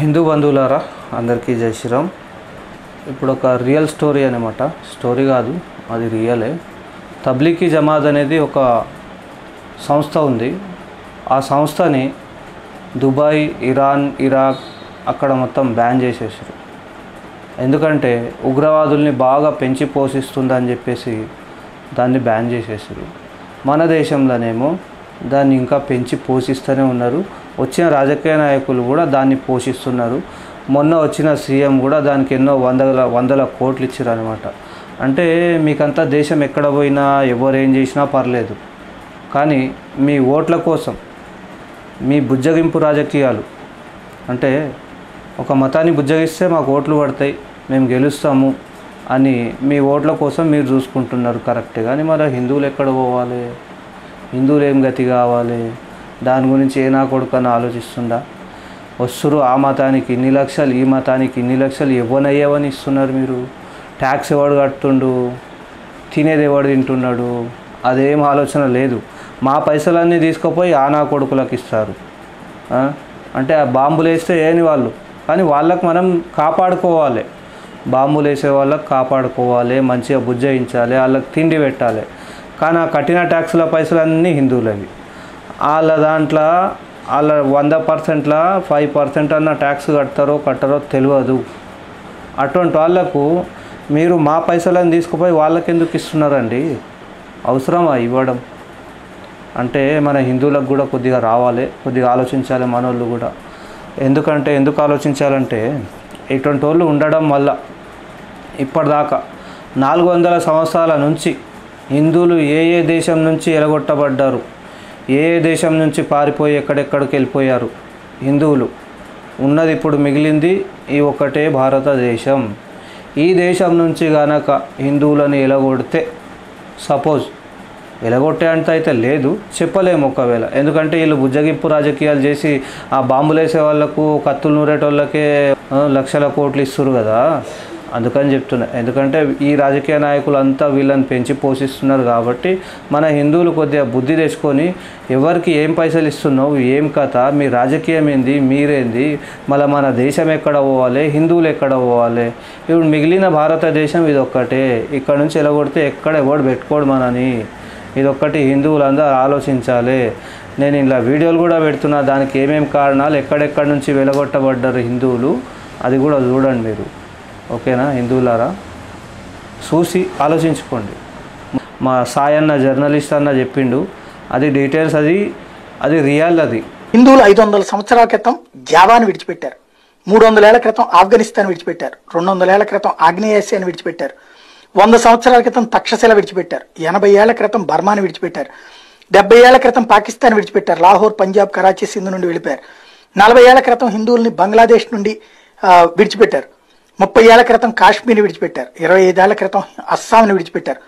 హిందూ బంధువులారా అందరికీ జై శ్రీరామ్. ఇప్పుడు ఒక రియల్ స్టోరీ అనమాట. స్టోరీ కాదు, అది రియలే. తబ్లీగీ జమాత్ అనేది ఒక సంస్థ ఉంది. ఆ సంస్థని దుబాయ్, ఇరాన్, ఇరాక్ అక్కడ మొత్తం బ్యాన్ చేసేసారు. ఎందుకంటే ఉగ్రవాదుల్ని బాగా పెంచి పోషిస్తుందని చెప్పేసి దాన్ని బ్యాన్ చేసేసారు. మన దేశంలోనేమో దాన్ని ఇంకా పెంచి పోషిస్తూనే ఉన్నారు. వచ్చిన రాజకీయ నాయకులు కూడా దాన్ని పోషిస్తున్నారు. మొన్న వచ్చిన సీఎం కూడా దానికి ఎన్నో వందల కోట్లు ఇచ్చారు అనమాట. అంటే మీకంతా దేశం ఎక్కడ పోయినా ఎవరు ఏం చేసినా పర్లేదు, కానీ మీ ఓట్ల కోసం మీ బుజ్జగింపు రాజకీయాలు, అంటే ఒక మతాన్ని బుజ్జగిస్తే మాకు ఓట్లు పడతాయి, మేము గెలుస్తాము అని మీ ఓట్ల కోసం మీరు చూసుకుంటున్నారు కరెక్టే. కానీ మరి హిందువులు ఎక్కడ పోవాలి, హిందువులు ఏం గతి కావాలి, దాని గురించి ఏ నా కొడుకని ఆలోచిస్తుందా? వస్తురు ఆ మతానికి ఇన్ని లక్షలు, ఈ మతానికి ఇన్ని లక్షలు, ఎవనయ్యేవని ఇస్తున్నారు మీరు. ట్యాక్స్ ఎవడు కడుతుండు, తినేది ఎవడు తింటున్నాడు, అదేం ఆలోచన లేదు. మా పైసలన్నీ తీసుకుపోయి ఆ నా కొడుకులకు ఇస్తారు. అంటే ఆ బాంబులు వేస్తే ఏని వాళ్ళు, కానీ వాళ్ళకు మనం కాపాడుకోవాలి. బాంబులు వేసే వాళ్ళకి కాపాడుకోవాలి, మంచిగా బుజ్జయించాలి, వాళ్ళకి తిండి పెట్టాలి. కానీ ఆ కట్టిన ట్యాక్సుల పైసలన్నీ హిందువులవి. వాళ్ళ దాంట్లో వాళ్ళ 100%లో 5% అన్న ట్యాక్స్ కట్టరో తెలియదు. అటువంటి వాళ్ళకు మీరు మా పైసలను తీసుకుపోయి వాళ్ళకి ఎందుకు ఇస్తున్నారండి? అవసరమా ఇవ్వడం? అంటే మన హిందువులకు కూడా కొద్దిగా రావాలి, కొద్దిగా ఆలోచించాలి మనోళ్ళు కూడా. ఎందుకు ఆలోచించాలంటే ఇటువంటి వాళ్ళు ఉండడం వల్ల ఇప్పటిదాకా 400 సంవత్సరాల నుంచి హిందువులు ఏ దేశం నుంచి ఎలగొట్టబడ్డారు, ఏ దేశం నుంచి పారిపోయి ఎక్కడెక్కడికి వెళ్ళిపోయారు హిందువులు. ఉన్నది ఇప్పుడు మిగిలింది ఈ ఒక్కటే భారతదేశం. ఈ దేశం నుంచి గనక హిందువులను ఎలగొడితే, సపోజ్ ఎలగొట్టే అంత అయితే లేదు, చెప్పలేము ఒకవేళ. ఎందుకంటే వీళ్ళు బుజ్జగింపు రాజకీయాలు చేసి ఆ బాంబులు వేసే వాళ్ళకు, కత్తులు నూరేటోళ్ళకే లక్షల కోట్లు ఇస్తారు కదా, అందుకని చెప్తున్నా. ఎందుకంటే ఈ రాజకీయ నాయకులు అంతా వీళ్ళని పెంచి పోషిస్తున్నారు కాబట్టి మన హిందువులు కొద్దిగా బుద్ధి తెచ్చుకొని, ఎవరికి ఏం పైసలు ఇస్తున్నావు, ఏం కథ, మీ రాజకీయం ఏంది, మీరేంది, మళ్ళీ మన దేశం ఎక్కడ పోవాలి, హిందువులు ఎక్కడ పోవాలి. ఇప్పుడు మిగిలిన భారతదేశం ఇదొక్కటే. ఇక్కడ నుంచి ఎలగొడితే ఎక్కడ ఎవడు పెట్టుకోడు మనని. ఇదొక్కటి హిందువులందరూ ఆలోచించాలి. నేను ఇలా వీడియోలు కూడా పెడుతున్నా, దానికి ఏమేమి కారణాలు, ఎక్కడెక్కడి నుంచి వెలగొట్టబడ్డారు హిందువులు, అది కూడా చూడండి మీరు. ఓకేనా హిందువులారా? చూసి ఆలోచించుకోండి. మా సాయి అన్న, జర్నలిస్ట్ అన్న చెప్పిండు, అది డీటెయిల్స్, అది రియల్. అది హిందువులు 500 సంవత్సరాల క్రితం జావాని విడిచిపెట్టారు, 300 ఏళ్ల క్రితం ఆఫ్ఘనిస్తాన్ విడిచిపెట్టారు, 200 ఏళ్ల క్రితం ఆగ్నేయాసియాని విడిచిపెట్టారు, 100 సంవత్సరాల క్రితం తక్షశిల విడిచిపెట్టారు, 80 ఏళ్ల క్రితం బర్మాని విడిచిపెట్టారు, 70 ఏళ్ల క్రితం పాకిస్తాన్ విడిచిపెట్టారు, లాహోర్, పంజాబ్, కరాచీ, సింధు నుండి వెళ్ళిపోయారు. 40 ఏళ్ల క్రితం హిందువుల్ని బంగ్లాదేశ్ నుండి విడిచిపెట్టారు. 30 ఏళ్ల క్రితం కాశ్మీర్ని విడిచిపెట్టారు. 25 ఏళ్ల క్రితం అస్సాంని విడిచిపెట్టారు.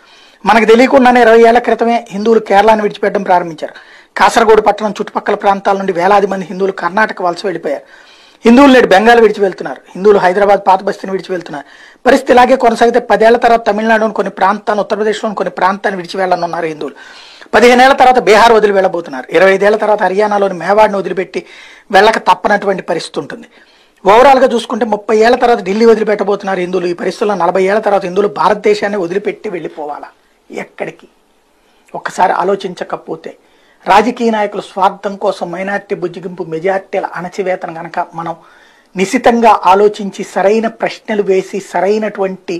మనకు తెలియకుండానే 20 ఏళ్ల క్రితమే హిందువులు కేరళని విడిచిపెట్టడం ప్రారంభించారు. కాసరగోడు పట్టణం చుట్టుపక్కల ప్రాంతాల నుండి వేలాది మంది హిందువులు కర్ణాటక వలస వెళ్ళిపోయారు. హిందువులు నేడు బెంగాల్ విడిచి వెళ్తున్నారు. హిందువులు హైదరాబాద్ పాత బస్తీని విడిచి వెళ్తున్నారు. పరిస్థితి ఇలాగే కొనసాగితే 10 ఏళ్ల తర్వాత తమిళనాడులోని కొన్ని ప్రాంతాలను, ఉత్తరప్రదేశ్లోని కొన్ని ప్రాంతాన్ని విడిచి వెళ్ళనున్నారు హిందువులు. 15 ఏళ్ల తర్వాత బీహార్ వదిలి వెళ్ళబోతున్నారు. 25 ఏళ్ల తర్వాత హర్యానాలోని మేవాడ్ని వదిలిపెట్టి వెళ్ళక తప్పనటువంటి పరిస్థితి ఉంటుంది. ఓవరాల్గా చూసుకుంటే 30 ఏళ్ల తర్వాత ఢిల్లీ వదిలిపెట్టబోతున్నారు హిందువులు. ఈ పరిస్థితుల్లో 40 ఏళ్ల తర్వాత హిందువులు భారతదేశాన్ని వదిలిపెట్టి వెళ్ళిపోవాలా? ఎక్కడికి? ఒక్కసారి ఆలోచించకపోతే రాజకీయ నాయకుల స్వార్థం కోసం మైనార్టీ బుజ్జిగింపు, మెజార్టీల అణచివేతను కనుక మనం నిశితంగా ఆలోచించి సరైన ప్రశ్నలు వేసి సరైనటువంటి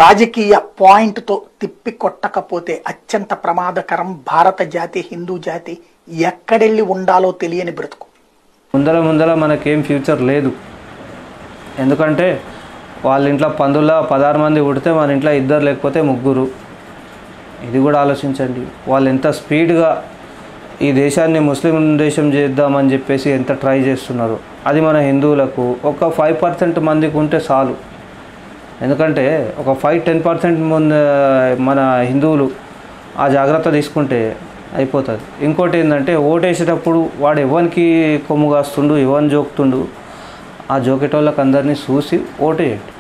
రాజకీయ పాయింట్తో తిప్పి కొట్టకపోతే అత్యంత ప్రమాదకరం. భారత జాతి, హిందూ జాతి ఎక్కడెళ్ళి ఉండాలో తెలియని బ్రతుకు. ముందర మనకేం ఫ్యూచర్ లేదు. ఎందుకంటే వాళ్ళ ఇంట్లో 16 మంది పుడితే మన ఇంట్లో 2 లేకపోతే 3. ఇది కూడా ఆలోచించండి. వాళ్ళు ఎంత స్పీడ్గా ఈ దేశాన్ని ముస్లిం దేశం చేద్దామని చెప్పేసి ఎంత ట్రై చేస్తున్నారు. అది మన హిందువులకు ఒక 5% మందికి ఉంటే చాలు. ఎందుకంటే ఒక 5-10% మన హిందువులు ఆ జాగ్రత్త తీసుకుంటే అయిపోతుంది. ఇంకోటి ఏంటంటే ఓటేసేటప్పుడు వాడు ఎవరికి కొమ్ము కాస్తుండు, ఎవరిని జోకుతుండు, ఆ జోకేటోళ్ళకి అందరినీ చూసి ఓటేయండి.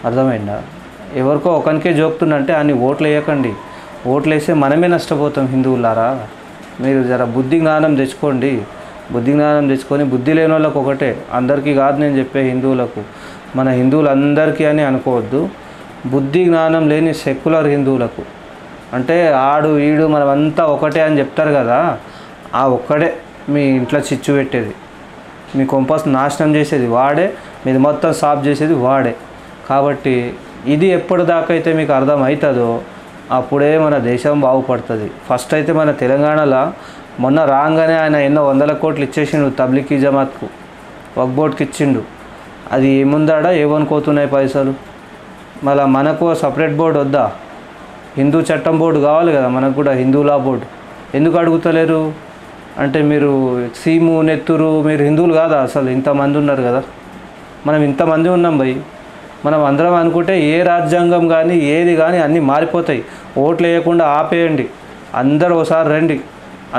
అర్థమైందా? ఎవరికో ఒకరికే జోకుతుండంటే అన్ని ఓట్లు వేయకండి. ఓట్లు వేస్తే మనమే నష్టపోతాం హిందువులారా. మీరు జర బుద్ధి జ్ఞానం తెచ్చుకోండి. బుద్ధి జ్ఞానం తెచ్చుకొని బుద్ధి లేని వాళ్ళకు ఒకటే, అందరికీ కాదు నేను చెప్పే హిందువులకు, మన హిందువులందరికీ అని అనుకోవద్దు, బుద్ధి జ్ఞానం లేని సెక్యులర్ హిందువులకు, అంటే ఆడు ఈడు మనమంతా ఒకటే అని చెప్తారు కదా, ఆ ఒక్కడే మీ ఇంట్లో చిచ్చు పెట్టేది, మీ కొంపస్ నాశనం చేసేది వాడే, మీది మొత్తం సాఫ్ చేసేది వాడే. కాబట్టి ఇది ఎప్పటిదాకా అయితే మీకు అర్థమవుతుందో అప్పుడే మన దేశం బాగుపడుతుంది. ఫస్ట్ అయితే మన తెలంగాణలో మొన్న రాగానే ఆయన ఎన్నో 100 కోట్లు ఇచ్చేసిండు తబ్లికీ జమాత్కు, వక్ఫ్ బోర్డ్కి ఇచ్చిండు. అది ఏముందాడా ఏమనుకోతున్నాయి పైసలు. మళ్ళీ మనకు సపరేట్ బోర్డు వద్దా? హిందూ చట్టం బోర్డు కావాలి కదా మనకు కూడా, హిందూలా బోర్డు. ఎందుకు అడుగుతలేరు అంటే మీరు సీము నెత్తురు మీరు హిందువులు కాదా? అసలు ఇంతమంది ఉన్నారు కదా, మనం ఇంతమంది ఉన్నాం భయ్. మనం అందరం అనుకుంటే ఏ రాజ్యాంగం కానీ ఏది కానీ అన్నీ మారిపోతాయి. ఓట్లు వేయకుండా ఆపేయండి, అందరు ఒకసారి రండి,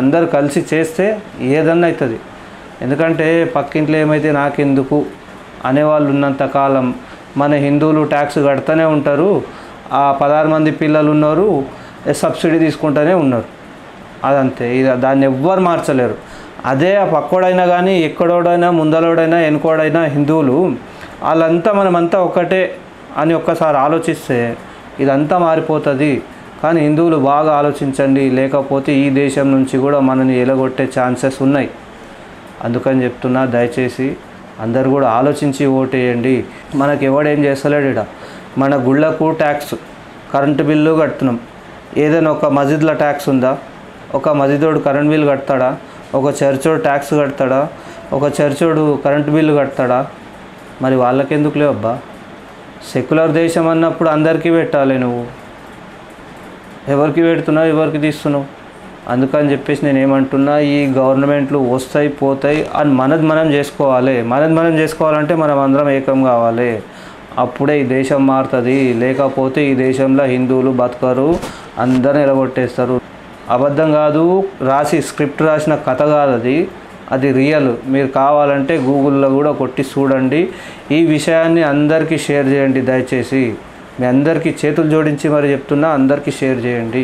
అందరు కలిసి చేస్తే ఏదన్నా అవుతుంది. ఎందుకంటే పక్కింట్లో ఏమైతే నాకెందుకు అనేవాళ్ళు ఉన్నంతకాలం మన హిందువులు ట్యాక్స్ కడుతూనే ఉంటారు. ఆ 16 మంది పిల్లలు ఉన్నారు, సబ్సిడీ తీసుకుంటూనే ఉన్నారు. అదంతే, దాన్ని ఎవ్వరు మార్చలేరు. అదే ఆ పక్కోడైనా కానీ ఎక్కడోడైనా ముందలోడైనా వెనుకోడైనా హిందువులు వాళ్ళంతా మనమంతా ఒకటే అని ఒక్కసారి ఆలోచిస్తే ఇదంతా మారిపోతుంది. కానీ హిందువులు బాగా ఆలోచించండి, లేకపోతే ఈ దేశం నుంచి కూడా మనని ఎలగొట్టే ఛాన్సెస్ ఉన్నాయి. అందుకని చెప్తున్నా, దయచేసి అందరు కూడా ఆలోచించి ఓటేయండి. మనకి ఎవడేం చేస్తలేడు. ఇక్కడ మన గుళ్ళకు ట్యాక్స్, కరెంటు బిల్లు కడుతున్నాం. ఏదైనా ఒక మస్జిద్లో ట్యాక్స్ ఉందా? ఒక మస్జిదోడు కరెంట్ బిల్లు కడతాడా? ఒక చర్చోడు ట్యాక్స్ కడతాడా? ఒక చర్చోడు కరెంటు బిల్లు కడతాడా? మరి వాళ్ళకెందుకు లేవు అబ్బా? సెక్యులర్ దేశం అన్నప్పుడు అందరికీ పెట్టాలి. నువ్వు ఎవరికి పెడుతున్నావు, ఎవరికి తీస్తున్నావు? అందుకని చెప్పేసి నేను ఏమంటున్నా, ఈ గవర్నమెంట్లు వస్తాయి పోతాయి అని మనది మనం చేసుకోవాలి. మనది మనం చేసుకోవాలంటే మనం అందరం ఏకం కావాలి, అప్పుడే ఈ దేశం మారుతుంది. లేకపోతే ఈ దేశంలో హిందువులు బతకరు, అందరిని ఎలగొట్టేస్తారు. అబద్ధం కాదు, స్క్రిప్ట్ రాసిన కథ కాదు అది రియల్. మీరు కావాలంటే గూగుల్లో కూడా కొట్టి చూడండి. ఈ విషయాన్ని అందరికీ షేర్ చేయండి దయచేసి. మీ అందరికీ చేతులు జోడించి మరి చెప్తున్నా, అందరికీ షేర్ చేయండి.